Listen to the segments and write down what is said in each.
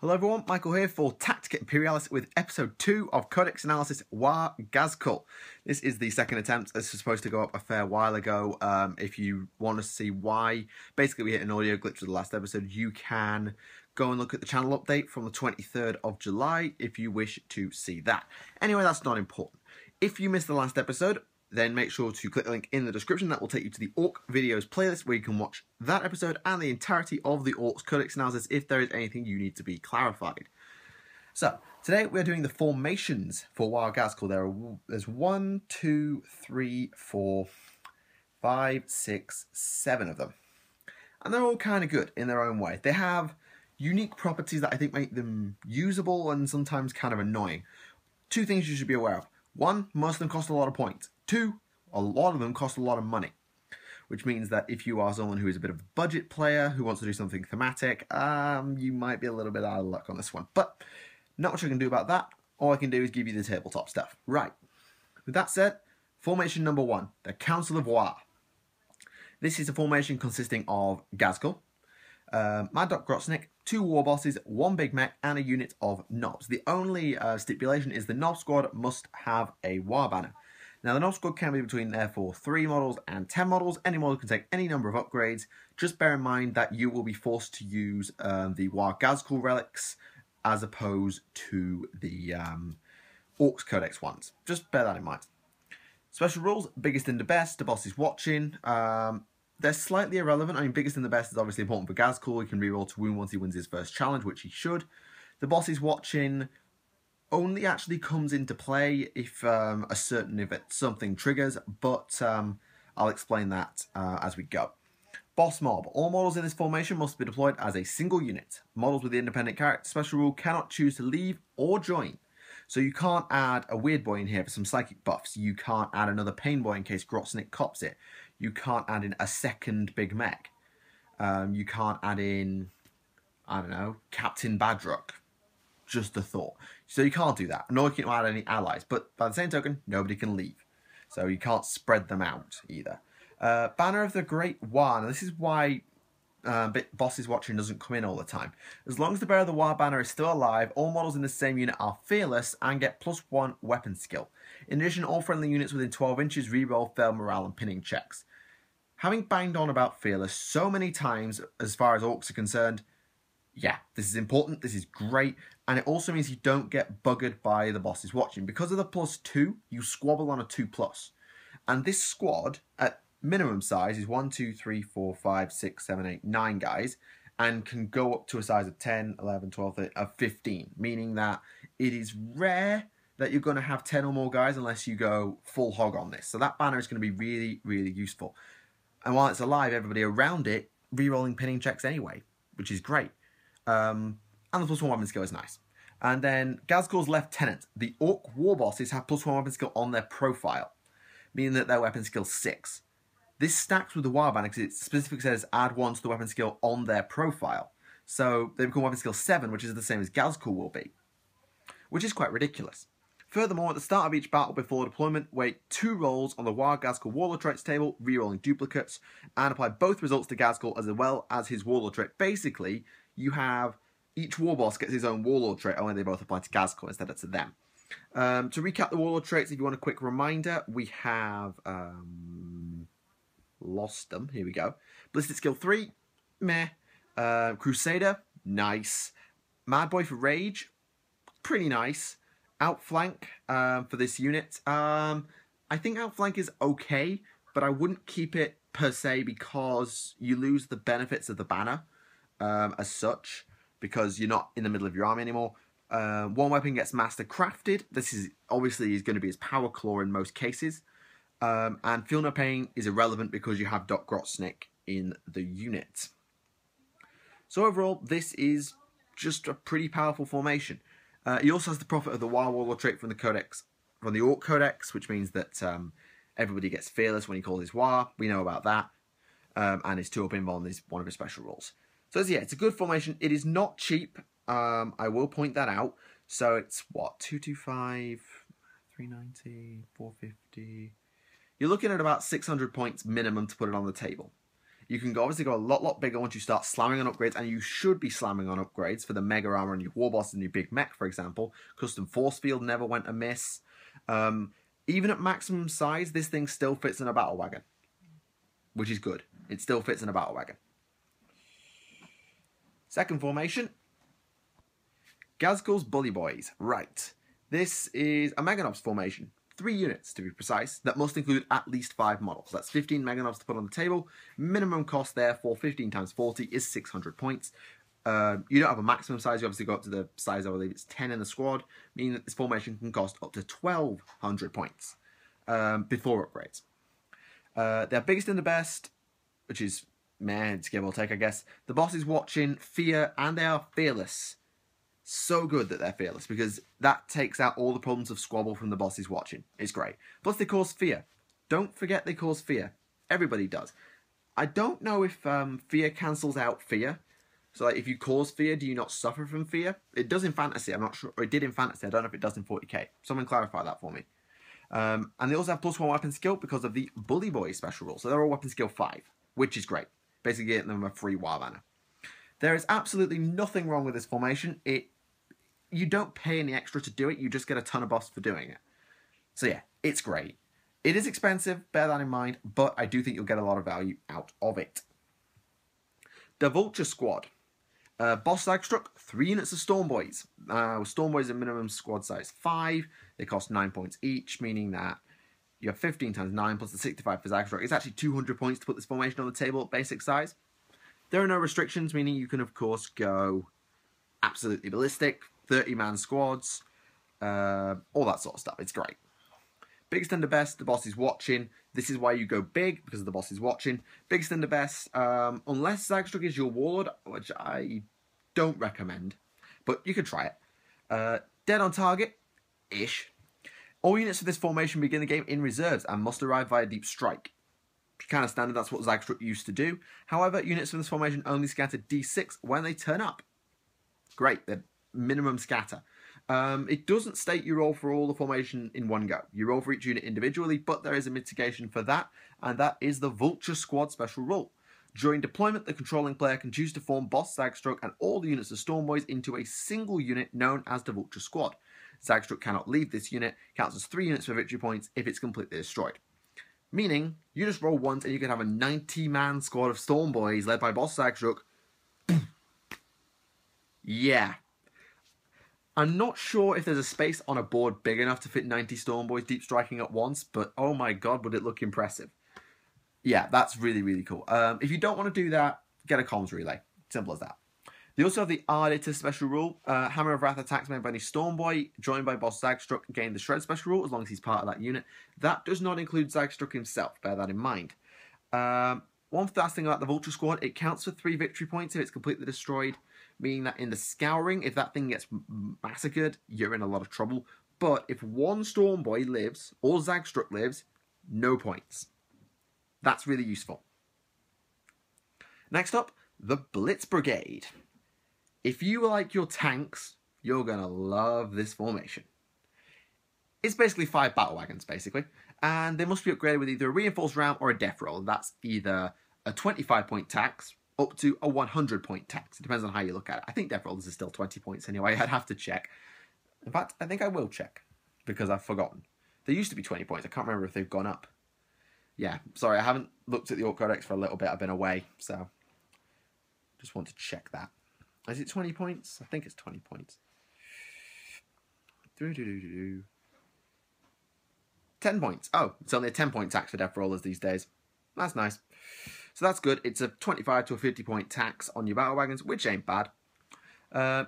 Hello everyone, Michael here for Tactica Imperialis with episode 2 of Codex analysis Waaaagh Ghazghkull. This is the second attempt. This was supposed to go up a fair while ago. If you want to see why, basically we hit an audio glitch with the last episode, you can go and look at the channel update from the 23rd of July if you wish to see that. Anyway, that's not important. If you missed the last episode, then make sure to click the link in the description. That will take you to the Orc videos playlist where you can watch that episode and the entirety of the Orcs Codex analysis if there is anything you need to be clarified. So, today we're doing the formations for Waaaagh Ghazghkull. There's 1, 2, 3, 4, 5, 6, 7 of them. And they're all kind of good in their own way. They have unique properties that I think make them usable and sometimes kind of annoying. Two things you should be aware of. 1, most of them cost a lot of points. 2, a lot of them cost a lot of money, which means that if you are someone who is a bit of a budget player who wants to do something thematic, you might be a little bit out of luck on this one. But not much I can do about that. All I can do is give you the tabletop stuff. Right. With that said, formation number 1, the Council of Waaagh. This is a formation consisting of Ghazghkull, Mad Dog Grotsnik, 2 war bosses, 1 big mech, and a unit of knobs. The only stipulation is the knob squad must have a Waaagh banner. Now, the knob squad can be between, therefore, 3 models and 10 models. Any model can take any number of upgrades. Just bear in mind that you will be forced to use the Waaaagh Ghazghkull relics as opposed to the Orcs Codex ones. Just bear that in mind. Special rules, biggest and the best, the boss is watching. They're slightly irrelevant. I mean, biggest and the best is obviously important for Ghazghkull. He can reroll to wound once he wins his first challenge, which he should. The boss is watching only actually comes into play if something triggers, but I'll explain that as we go. Boss mob. All models in this formation must be deployed as a single unit. Models with the independent character special rule cannot choose to leave or join. So you can't add a weird boy in here for some psychic buffs. You can't add another pain boy in case Grotsnik cops it. You can't add in a second big mech. You can't add in, I don't know, Captain Badrock. Just a thought. So you can't do that. Nor can you add any allies. But by the same token, nobody can leave. So you can't spread them out either. Banner of the Great Waaagh. Now this is why Bosses Watching doesn't come in all the time. As long as the bearer of the Waaagh banner is still alive, all models in the same unit are fearless and get +1 weapon skill. In addition, all friendly units within 12 inches reroll failed morale and pinning checks. Having banged on about fearless so many times as far as orcs are concerned, yeah, this is important, this is great, and it also means you don't get buggered by the bosses watching. Because of the +2, you squabble on a 2+. And this squad, at minimum size, is 1, 2, 3, 4, 5, 6, 7, 8, 9 guys, and can go up to a size of 10, 11, 12, 13, 15, meaning that it is rare that you're going to have 10 or more guys unless you go full hog on this. So that banner is going to be really, really useful. And while it's alive, everybody around it re-rolling pinning checks anyway, which is great. And the +1 weapon skill is nice. And then Ghazghkull's Lieutenant. The Orc war bosses have +1 weapon skill on their profile, meaning that their weapon skill 6. This stacks with the Waaagh banner because it specifically says add 1 to the weapon skill on their profile. So they become weapon skill 7, which is the same as Ghazghkull will be, which is quite ridiculous. Furthermore, at the start of each battle before deployment, wait 2 rolls on the Waaaagh Ghazghkull Warlord traits table, rerolling duplicates, and apply both results to Ghazghkull as well as his Warlord trait. Basically, you have each war boss gets his own Warlord trait, only they both apply to Ghazghkull instead of to them. To recap the Warlord traits, if you want a quick reminder, we have lost them. Here we go. Ballistic skill 3, meh. Crusader, nice. Mad Boy for Rage, pretty nice. Outflank for this unit. I think Outflank is okay, but I wouldn't keep it per se because you lose the benefits of the banner as such, because you're not in the middle of your army anymore. 1 weapon gets master crafted. This is obviously going to be his power claw in most cases. And Feel No Pain is irrelevant because you have Doc Grotsnik in the unit. So overall, this is just a pretty powerful formation. He also has the profit of the Waaagh Warlord trait from the Codex, from the Orc Codex, which means that everybody gets fearless when he calls his Waaagh. We know about that. And his 2-up invuln is one of his special rules. So yeah, it's a good formation. It is not cheap. I will point that out. So it's what, 225, 390, 450. You're looking at about 600 points minimum to put it on the table. You can obviously go a lot bigger once you start slamming on upgrades, and you should be slamming on upgrades for the Mega Armor and your War Bosses and your Big Mech, for example. Custom Force Field never went amiss. Even at maximum size, this thing still fits in a battle wagon, which is good. It still fits in a battle wagon. Second formation, Ghazghkull's Bully Boys. Right. This is a Meganobs formation. 3 units, to be precise, that must include at least 5 models. That's 15 Meganobs to put on the table. Minimum cost, therefore, 15 times 40 is 600 points. You don't have a maximum size. You obviously go up to the size, I believe it's 10 in the squad, meaning that this formation can cost up to 1,200 points before upgrades. They're biggest and the best, which is, man, it's give or take, I guess. The boss is watching, fear, and they are fearless. So good that they're fearless, because that takes out all the problems of squabble from the bosses watching. It's great. Plus they cause fear. Don't forget they cause fear. Everybody does. I don't know if fear cancels out fear. So like, if you cause fear, do you not suffer from fear? It does in fantasy, I'm not sure. Or it did in fantasy, I don't know if it does in 40k. Someone clarify that for me. And they also have +1 weapon skill because of the Bully Boy special rule. So they're all weapon skill 5, which is great. Basically getting them a free Waaagh banner. There is absolutely nothing wrong with this formation. You don't pay any extra to do it, you just get a ton of buffs for doing it. So yeah, it's great. It is expensive, bear that in mind, but I do think you'll get a lot of value out of it. The Vulture squad. Boss Zagstruck, 3 units of Storm Boys. Storm Boys are minimum squad size 5. They cost 9 points each, meaning that you have 15 times 9 plus the 65 for Zagstruck. It's actually 200 points to put this formation on the table at basic size. There are no restrictions, meaning you can, of course, go absolutely ballistic, 30-man squads, all that sort of stuff. It's great. Biggest and the best, the boss is watching. This is why you go big, because the boss is watching. Biggest and the best, unless Zagstruck is your warlord, which I don't recommend, but you can try it. Dead on target-ish. All units for this formation begin the game in reserves and must arrive via deep strike. Kind of standard, that's what Zagstruck used to do. However, units from this formation only scatter D6 when they turn up. Great, they're minimum scatter. It doesn't state you roll for all the formation in one go. You roll for each unit individually, but there is a mitigation for that, and that is the Vulture squad special rule. During deployment, the controlling player can choose to form Boss Zagstruck and all the units of Storm Boys into a single unit known as the Vulture squad. Zagstruck cannot leave this unit, counts as 3 units for victory points if it's completely destroyed. Meaning, you just roll once and you can have a 90-man squad of Storm Boys led by Boss Zagstruck. Yeah. I'm not sure if there's a space on a board big enough to fit 90 Storm Boys deep striking at once, but oh my god, would it look impressive. Yeah, that's really, really cool. If you don't want to do that, get a comms relay. Simple as that. They also have the Arbiter special rule. Hammer of Wrath attacks made by any Storm Boy, joined by Boss Zagstruck, gain the Shred special rule, as long as he's part of that unit. That does not include Zagstruck himself, bear that in mind. One last thing about the Vulture squad, it counts for 3 victory points if it's completely destroyed, meaning that in the Scouring, if that thing gets massacred, you're in a lot of trouble. But if one Storm Boy lives, or Zagstruck lives, no points. That's really useful. Next up, the Blitz Brigade. If you like your tanks, you're going to love this formation. It's basically 5 battle wagons, basically. And they must be upgraded with either a reinforced ram or a death roll. That's either a 25-point tax up to a 100-point tax. It depends on how you look at it. I think death rolls is still 20 points anyway. I'd have to check. In fact, I think I will check, because I've forgotten. They used to be 20 points. I can't remember if they've gone up. Yeah, sorry, I haven't looked at the Orc Codex for a little bit. I've been away, so just want to check that. Is it 20 points? I think it's 20 points. 10 points. Oh, it's only a 10-point tax for death rollers these days. That's nice. So that's good. It's a 25 to a 50-point tax on your battle wagons, which ain't bad.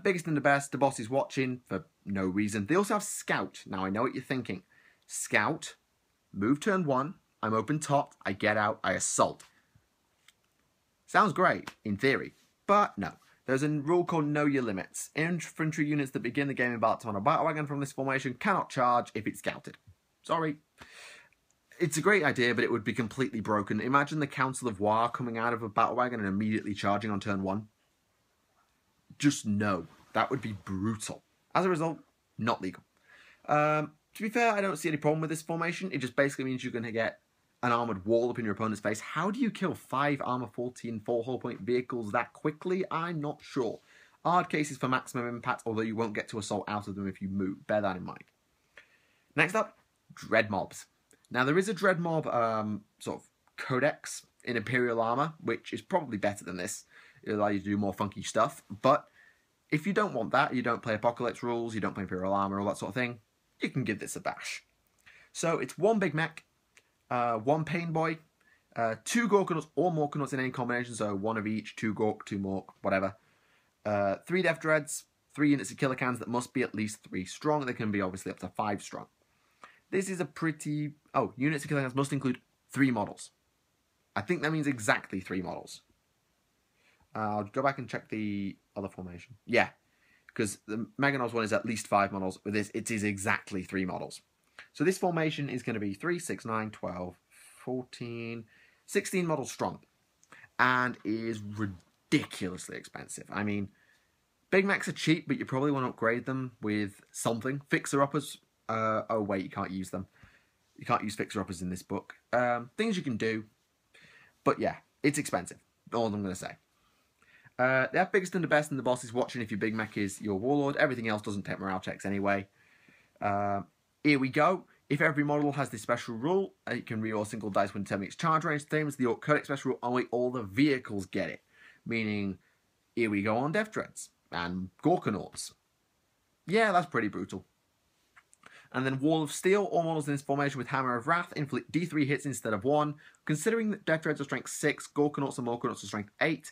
Biggest and the best, the boss is watching for no reason. They also have Scout. Now, I know what you're thinking. Scout, move turn 1, I'm open top, I get out, I assault. Sounds great, in theory, but no. There's a rule called Know Your Limits. Infantry units that begin the game embarked on a battle wagon from this formation cannot charge if it's scouted. Sorry. It's a great idea, but it would be completely broken. Imagine the Council of Waaagh coming out of a battle wagon and immediately charging on turn 1. Just no. That would be brutal. As a result, not legal. To be fair, I don't see any problem with this formation. It just basically means you're going to get an armoured wall up in your opponent's face. How do you kill 5 armour 40 and 4 hull point vehicles that quickly? I'm not sure. Hard cases for maximum impact, although you won't get to assault out of them if you move. Bear that in mind. Next up, Dread Mobs. Now, there is a Dread Mob sort of Codex in Imperial armour, which is probably better than this. It'll allow you to do more funky stuff. But if you don't want that, you don't play Apocalypse rules, you don't play Imperial armour, all that sort of thing, you can give this a bash. So it's 1 Big Mech, 1 Pain Boy, 2 Gorkanauts or Morkanauts in any combination, so 1 of each, 2 Gork, 2 Mork, whatever. 3 Death Dreads, 3 units of Killer Cans that must be at least 3 strong. They can be obviously up to 5 strong. This is a pretty... Oh, units of Killer Cans must include 3 models. I think that means exactly 3 models. I'll go back and check the other formation. Yeah, because the Meganos one is at least 5 models. With this, it is exactly 3 models. So this formation is going to be 3, 6, 9, 12, 14, 16 models strong. And is ridiculously expensive. I mean, Big Mechs are cheap, but you probably want to upgrade them with something. Fixer-uppers... oh wait, you can't use them. You can't use fixer-uppers in this book. Things you can do. But yeah, it's expensive. All I'm going to say. They have biggest and the best, and the boss is watching if your Big Mech is your Warlord. Everything else doesn't take morale checks anyway. Here we go. If every model has this special rule, you can reroll single dice when determining its charge range. Same as the Orc Codex special rule, only all the vehicles get it. Meaning, here we go on Death Dreads and Gorkanauts. Yeah, that's pretty brutal. And then Wall of Steel, all models in this formation with Hammer of Wrath inflict D3 hits instead of 1. Considering that Death Dreads are strength 6, Gorkanauts and Morkanauts are strength 8,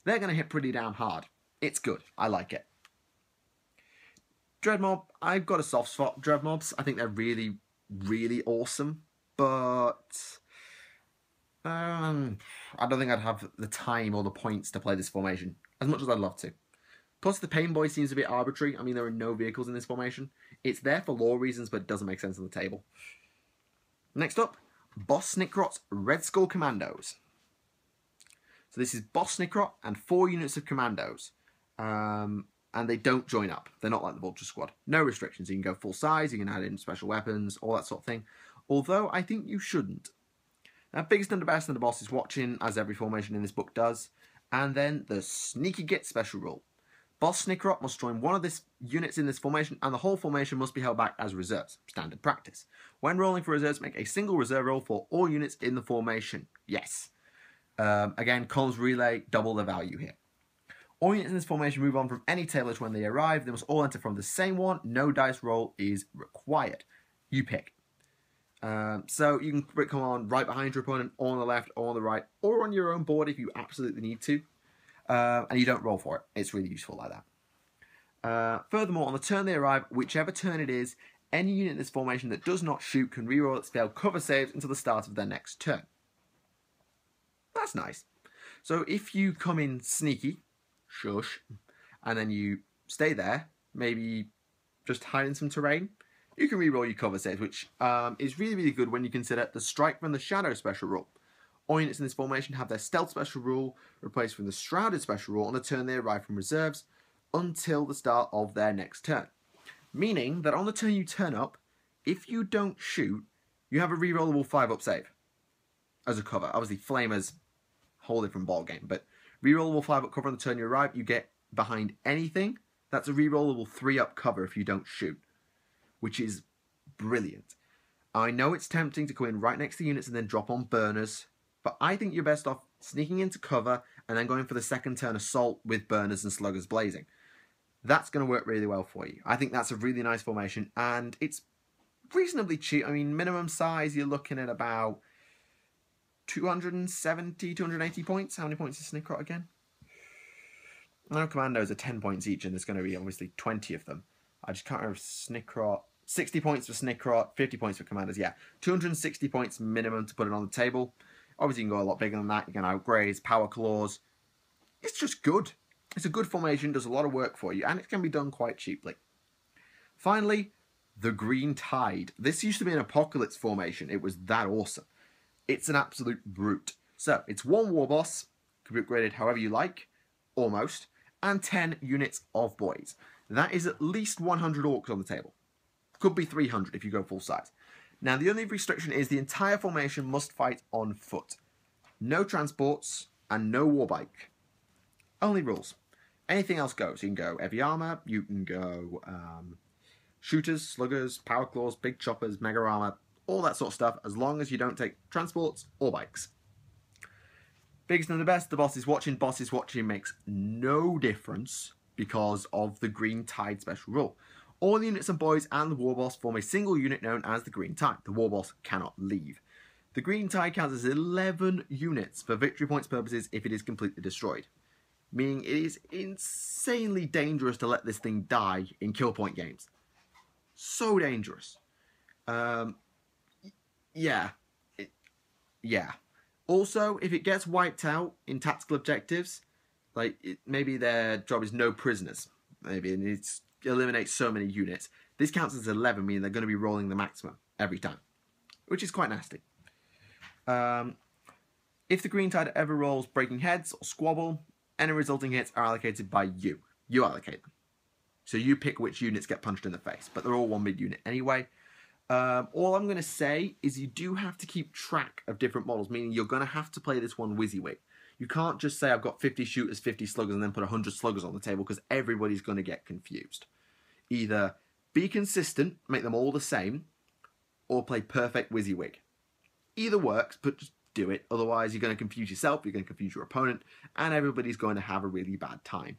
they're going to hit pretty damn hard. It's good. I like it. Dread Mob, I've got a soft spot for Dread Mobs. I think they're really, really awesome. But I don't think I'd have the time or the points to play this formation, as much as I'd love to. Plus, the Pain Boy seems a bit arbitrary. I mean, there are no vehicles in this formation. It's there for lore reasons, but it doesn't make sense on the table. Next up, Boss Snickrot's Red Skull Commandos. So this is Boss Snickrot and 4 units of Commandos. And they don't join up. They're not like the Vulture squad. No restrictions. You can go full size, you can add in special weapons, all that sort of thing. Although, I think you shouldn't. Now, biggest and the best and the boss is watching, as every formation in this book does. And then the Sneaky Git special rule. Boss Snickrot must join one of the units in this formation, and the whole formation must be held back as reserves. Standard practice. When rolling for reserves, make a single reserve roll for all units in the formation. Yes. Again, columns relay, double the value here. All units in this formation move on from any table when they arrive. They must all enter from the same one. No dice roll is required. You pick. So you can come on right behind your opponent, or on the left, or on the right, or on your own board if you absolutely need to. And you don't roll for it. It's really useful like that. Furthermore, on the turn they arrive, whichever turn it is, any unit in this formation that does not shoot can reroll its failed cover saves until the start of their next turn. That's nice. So if you come in sneaky, shush, and then you stay there, maybe just hide in some terrain, you can reroll your cover saves, which is really, really good when you consider the Strike from the Shadow special rule. All units in this formation have their Stealth special rule replaced from the Shrouded special rule on the turn they arrive from reserves until the start of their next turn. Meaning that on the turn you turn up, if you don't shoot, you have a rerollable 5-up save as a cover. Obviously, Flamer's a whole different ballgame, but rerollable 5-up cover on the turn you arrive, you get behind anything. That's a rerollable 3-up cover if you don't shoot, which is brilliant. I know it's tempting to go in right next to units and then drop on burners, but I think you're best off sneaking into cover and then going for the second turn assault with burners and sluggers blazing. That's going to work really well for you. I think that's a really nice formation, and it's reasonably cheap. I mean, minimum size, you're looking at about 270, 280 points. How many points is Snickrot again? I know Commandos are 10 points each, and there's going to be obviously 20 of them. I just can't remember Snickrot. 60 points for Snickrot, 50 points for Commandos. Yeah, 260 points minimum to put it on the table. Obviously, you can go a lot bigger than that. You can upgrade power claws. It's just good. It's a good formation, does a lot of work for you, and it can be done quite cheaply. Finally, the Green Tide. This used to be an Apocalypse formation. It was that awesome. It's an absolute brute. So, it's 1 war boss, can be upgraded however you like, almost, and 10 units of boys. That is at least 100 orcs on the table. Could be 300 if you go full size. Now, the only restriction is the entire formation must fight on foot. No transports and no warbike. Only rules. Anything else goes. You can go heavy armor, you can go shooters, sluggers, power claws, big choppers, mega armor, all that sort of stuff, as long as you don't take transports or bikes. Biggest and the best, the boss is watching. Boss is watching makes no difference because of the Green Tide special rule. All the units and boys and the war boss form a single unit known as the Green Tide. The war boss cannot leave. The Green Tide counts as 11 units for victory points purposes if it is completely destroyed. Meaning it is insanely dangerous to let this thing die in kill point games. So dangerous. Yeah. Also, if it gets wiped out in tactical objectives, maybe their job is no prisoners, maybe, and it eliminates so many units. This counts as 11, meaning they're going to be rolling the maximum every time, which is quite nasty. If the Green Tide ever rolls Breaking Heads or Squabble, any resulting hits are allocated by you. You allocate them. So you pick which units get punched in the face, but they're all one big unit anyway. All I'm going to say is you do have to keep track of different models, meaning you're going to have to play this one WYSIWYG. You can't just say I've got 50 shooters, 50 sluggers, and then put 100 sluggers on the table, because everybody's going to get confused. Either be consistent, make them all the same, or play perfect WYSIWYG. Either works, but just do it. Otherwise, you're going to confuse yourself, you're going to confuse your opponent, and everybody's going to have a really bad time.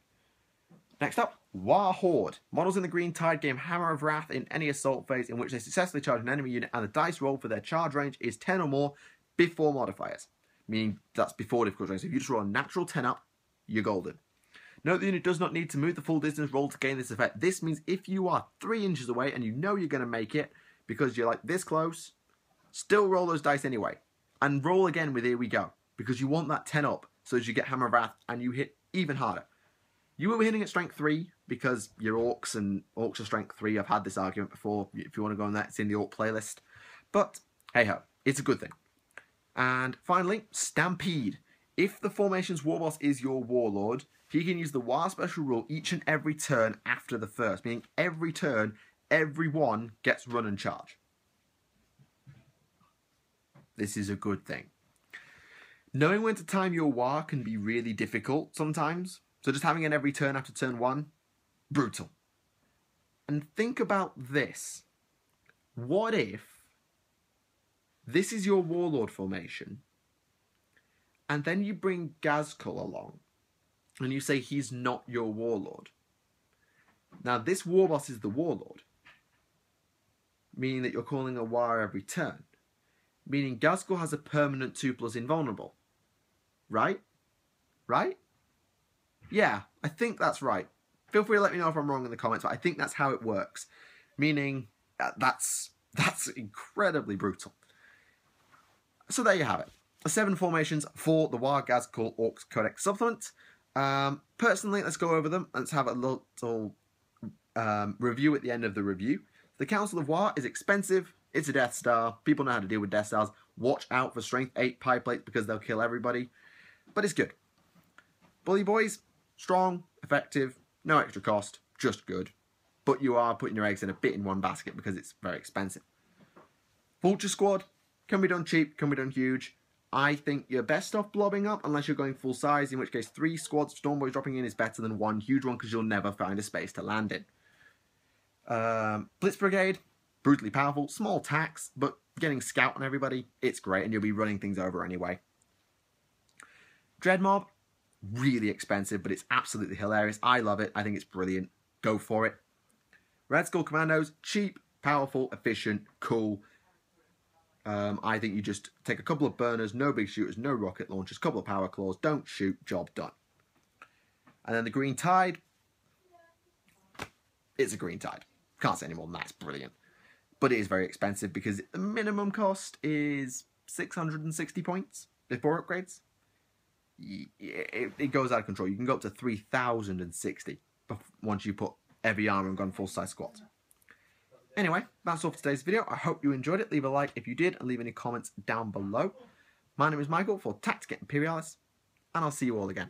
Next up, Waaagh Horde. Models in the Green Tide gain Hammer of Wrath in any assault phase in which they successfully charge an enemy unit, and the dice roll for their charge range is 10 or more before modifiers. Meaning that's before difficulty range. So if you just roll a natural 10 up, you're golden. Note the unit does not need to move the full distance roll to gain this effect. This means if you are 3 inches away and you know you're going to make it because you're like this close, still roll those dice anyway. And roll again with Here We Go, because you want that 10 up so as you get Hammer of Wrath and you hit even harder. You will be hitting at strength 3 because you're orcs and orcs are strength 3. I've had this argument before. If you want to go on that, it's in the orc playlist. But hey ho, it's a good thing. And finally, Stampede. If the formation's war boss is your warlord, he can use the Waaagh special rule each and every turn after the first, meaning every turn, everyone gets run and charge. This is a good thing. Knowing when to time your Waaagh can be really difficult sometimes. So just having it every turn after turn 1, brutal. And think about this. What if this is your warlord formation, and then you bring Ghazghkull along, and you say he's not your warlord? Now this war boss is the warlord, meaning that you're calling a Waaagh every turn. Meaning Ghazghkull has a permanent 2+ invulnerable. Right? Right? Yeah, I think that's right. Feel free to let me know if I'm wrong in the comments, but I think that's how it works. Meaning, that's incredibly brutal. So there you have it. 7 formations for the Waaagh Ghazghkull Orcs Codex supplement. Personally, let's go over them. Let's have a little review at the end of the review. The Council of Waaagh is expensive. It's a Death Star. People know how to deal with Death Stars. Watch out for Strength 8 pie plates because they'll kill everybody. But it's good. Bully Boys, strong, effective, no extra cost, just good. But you are putting your eggs in a bit in one basket because it's very expensive. Vulture Squad, can be done cheap, can be done huge. I think you're best off blobbing up unless you're going full size, in which case 3 squads of Storm Boys dropping in is better than 1 huge one because you'll never find a space to land in. Blitz Brigade, brutally powerful, small tax, but getting scout on everybody, it's great, and you'll be running things over anyway. Dread Mob, really expensive, but it's absolutely hilarious. I love it. I think it's brilliant. Go for it. Red Skull Commandos, cheap, powerful, efficient, cool. I think you just take a couple of burners, no big shooters, no rocket launchers, couple of power claws, don't shoot, job done. And then the Green Tide, it's a Green Tide. Can't say any more than that, it's brilliant. But it is very expensive because the minimum cost is 660 points before upgrades. It goes out of control. You can go up to 3,060 once you put heavy armor and gun full-size squads. Anyway, that's all for today's video. I hope you enjoyed it. Leave a like if you did, and leave any comments down below. My name is Michael for Tactica Imperialis, and I'll see you all again.